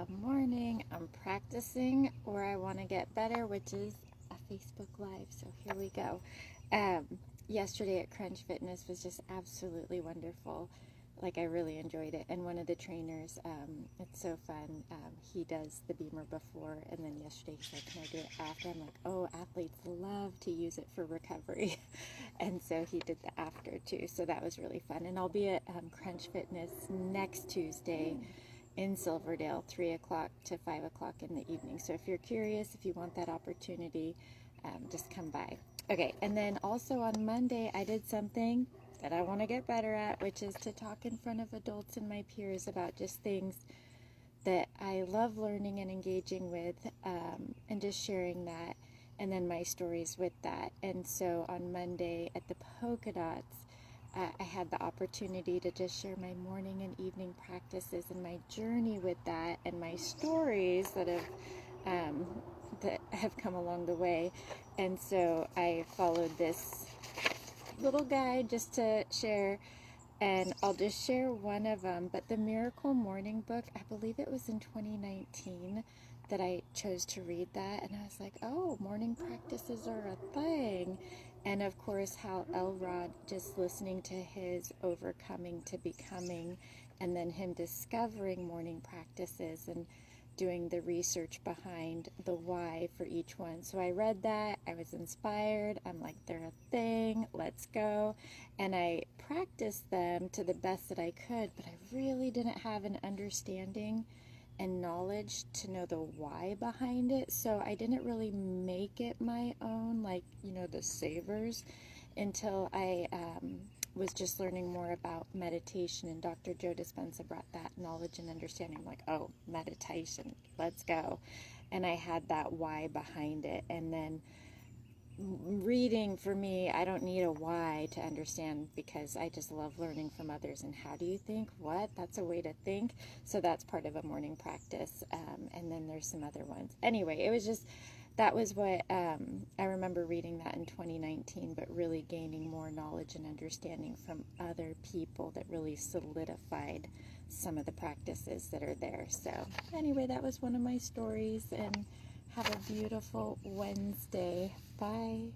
morning. I'm practicing or I want to get better, which is a Facebook Live. So here we go. Yesterday at Crunch Fitness was just absolutely wonderful. Like, I really enjoyed it. And one of the trainers, it's so fun. He does the Beamer before, and then yesterday he said, "Can I do it after?" I'm like, oh, athletes love to use it for recovery. And so he did the after too. So that was really fun. And I'll be at Crunch Fitness next Tuesday in Silverdale, 3 o'clock to 5 o'clock in the evening. So if you're curious, if you want that opportunity, just come by. Okay, and then also on Monday, I did something that I want to get better at, which is to talk in front of adults and my peers about just things that I love learning and engaging with, and just sharing that, and then my stories with that. And so on Monday at the Polka Dots, I had the opportunity to just share my morning and evening practices and my journey with that and my stories that have come along the way. And so I followed this little guide just to share, and I'll just share one of them. But the Miracle Morning book, I believe it was in 2019 that I chose to read that, and I was like, oh, morning practices are a thing. And of course, Hal Elrod, just listening to his overcoming to becoming, and then him discovering morning practices and doing the research behind the why for each one. So I read that, I was inspired, I'm like, they're a thing, let's go. And I practiced them to the best that I could, but I really didn't have an understanding and knowledge to know the why behind it. So I didn't really make it my own, like, the savers, until I was just learning more about meditation, and Dr. Joe Dispenza brought that knowledge and understanding. I'm like, oh, meditation, let's go. And I had that why behind it. And then reading, for me, I don't need a why to understand, because I just love learning from others. And how do you think? What? That's a way to think. So that's part of a morning practice. And then there's some other ones. Anyway, it was just, that was what I remember reading that in 2019, but really gaining more knowledge and understanding from other people that really solidified some of the practices that are there. So anyway, that was one of my stories, and have a beautiful Wednesday. Bye.